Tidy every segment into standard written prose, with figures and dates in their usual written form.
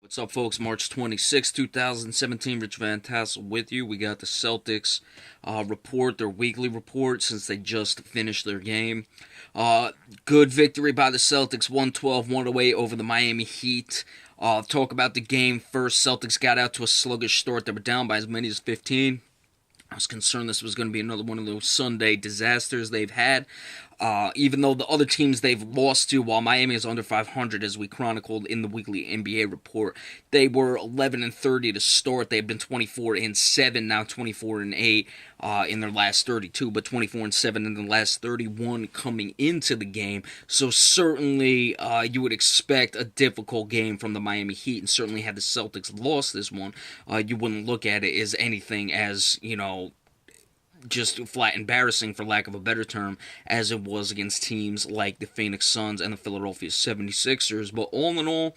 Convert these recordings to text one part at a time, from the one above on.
What's up, folks? March 26, 2017. Rich Van Tassel with you. We got the Celtics report, their weekly report, since they just finished their game. Good victory by the Celtics, 112-108 over the Miami Heat. Talk about the game first. Celtics got out to a sluggish start. They were down by as many as 15. I was concerned this was going to be another one of those Sunday disasters they've had. Even though the other teams they've lost to, while Miami is under 500, as we chronicled in the weekly NBA report, they were 11-30 to start. They've been 24-7, now 24-8 in their last 32, but 24-7 in the last 31 coming into the game. So certainly you would expect a difficult game from the Miami Heat, and certainly had the Celtics lost this one, you wouldn't look at it as anything as, just flat embarrassing, for lack of a better term, as it was against teams like the Phoenix Suns and the Philadelphia 76ers. But all in all,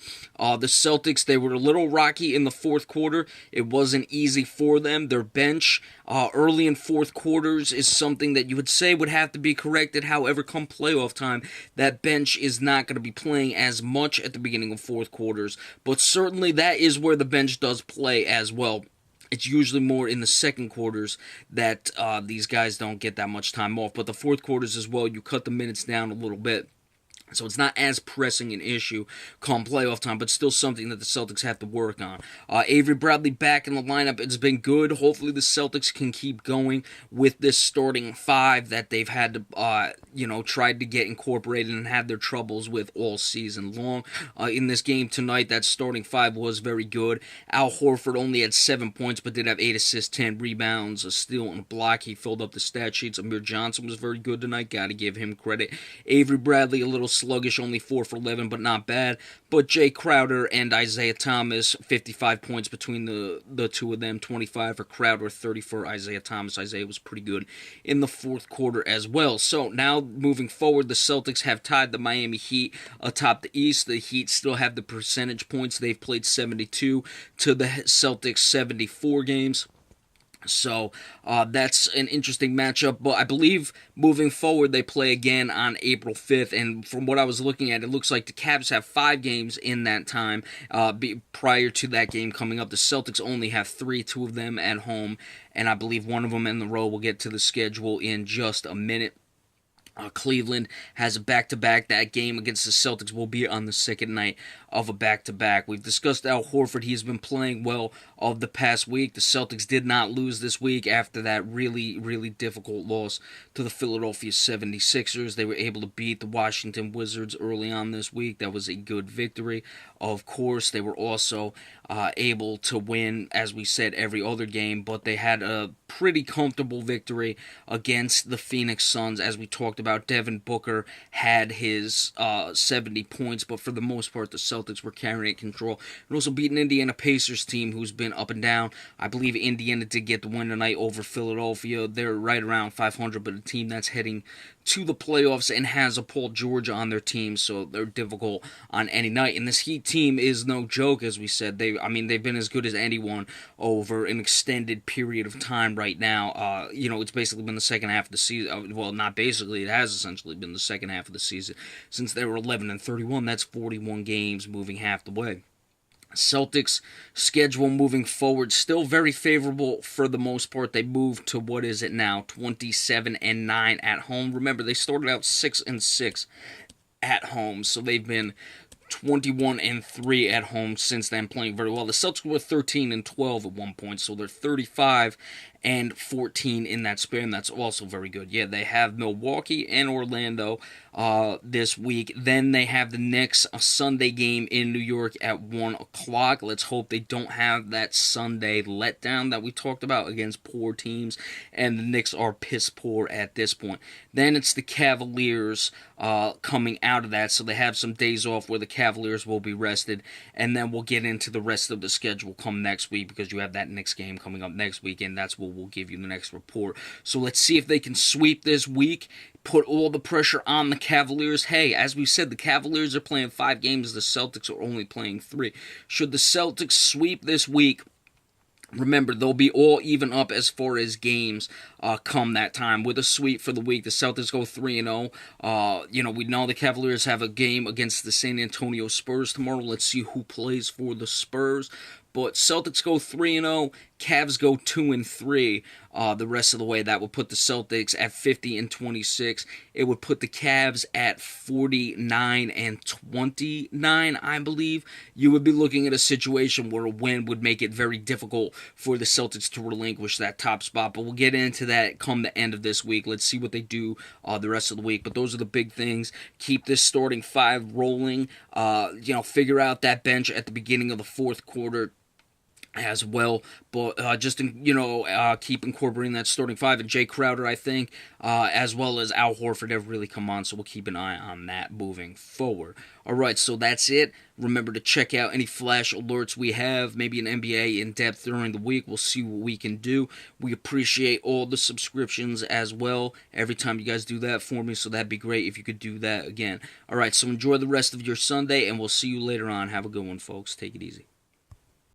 the Celtics, they were a little rocky in the fourth quarter. It wasn't easy for them. Their bench early in fourth quarters is something that you would say would have to be corrected. However, come playoff time, that bench is not going to be playing as much at the beginning of fourth quarters. But certainly that is where the bench does play as well. It's usually more in the second quarters that these guys don't get that much time off. But the fourth quarters as well, you cut the minutes down a little bit. So it's not as pressing an issue come playoff time, but still something that the Celtics have to work on. Avery Bradley back in the lineup. It's been good. Hopefully the Celtics can keep going with this starting five that they've had to, tried to get incorporated and had their troubles with all season long. In this game tonight, that starting five was very good. Al Horford only had 7 points, but did have 8 assists, 10 rebounds, a steal, and a block. He filled up the stat sheets. Amir Johnson was very good tonight. Got to give him credit. Avery Bradley, a little sluggish, only 4 for 11, but not bad. But Jay Crowder and Isaiah Thomas, 55 points between the two of them, 25 for Crowder, 30 for Isaiah Thomas. Isaiah was pretty good in the fourth quarter as well. So now moving forward, the Celtics have tied the Miami Heat atop the East. The Heat still have the percentage points. They've played 72 to the Celtics 74 games. So that's an interesting matchup, but I believe moving forward they play again on April 5th, and from what I was looking at, it looks like the Cavs have 5 games in that time prior to that game coming up. The Celtics only have 3, 2 of them at home, and I believe one of them in the row. We'll get to the schedule in just a minute. Cleveland has a back-to-back. That game against the Celtics will be on the second night of a back-to-back. We've discussed Al Horford. He's been playing well of the past week. The Celtics did not lose this week after that really, really difficult loss to the Philadelphia 76ers. They were able to beat the Washington Wizards early on this week. That was a good victory. Of course, they were also able to win, as we said, every other game, but they had a pretty comfortable victory against the Phoenix Suns. As we talked about, Devin Booker had his 70 points, but for the most part, the Celtics were carrying control. And also beat an Indiana Pacers team who's been up and down. I believe Indiana did get the win tonight over Philadelphia. They're right around 500, but a team that's heading to the playoffs and has a Paul George on their team, so they're difficult on any night. And this Heat team is no joke, as we said. They've been as good as anyone over an extended period of time right now. It's basically been the second half of the season. Well, not basically, it has essentially been the second half of the season. Since they were 11-31, that's 41 games moving half the way. Celtics schedule moving forward still very favorable for the most part. They moved to, what is it now, 27-9 at home. Remember, they started out 6-6 at home, so they've been 21-3 at home since then, playing very well. The Celtics were 13-12 at one point, so they're 35-14 in that span. That's also very good. Yeah, they have Milwaukee and Orlando this week. Then they have the Knicks, a Sunday game in New York at 1 o'clock. Let's hope they don't have that Sunday letdown that we talked about against poor teams, and the Knicks are piss poor at this point. Then it's the Cavaliers coming out of that, so they have some days off where the Cavaliers will be rested, and then we'll get into the rest of the schedule come next week, because you have that Knicks game coming up next week, and that's what we'll give you the next report. So let's see if they can sweep this week, put all the pressure on the Cavaliers. Hey, as we said, the Cavaliers are playing 5 games, the Celtics are only playing 3. Should the Celtics sweep this week, remember, they'll be all even up as far as games come that time with a sweep for the week. The Celtics go 3-0. We know the Cavaliers have a game against the San Antonio Spurs tomorrow. Let's see who plays for the Spurs. But Celtics go 3-0, Cavs go 2-3. The rest of the way, that would put the Celtics at 50-26. It would put the Cavs at 49-29, I believe. You would be looking at a situation where a win would make it very difficult for the Celtics to relinquish that top spot. But we'll get into that come the end of this week. Let's see what they do the rest of the week. But those are the big things. Keep this starting five rolling. Figure out that bench at the beginning of the fourth quarter as well, but keep incorporating that starting five, and Jay Crowder, I think, as well as Al Horford have really come on, so we'll keep an eye on that moving forward. Alright, so that's it. Remember to check out any flash alerts we have, maybe an NBA in-depth during the week. We'll see what we can do. We appreciate all the subscriptions as well, every time you guys do that for me, so that'd be great if you could do that again. Alright, so enjoy the rest of your Sunday, and we'll see you later on. Have a good one, folks. Take it easy.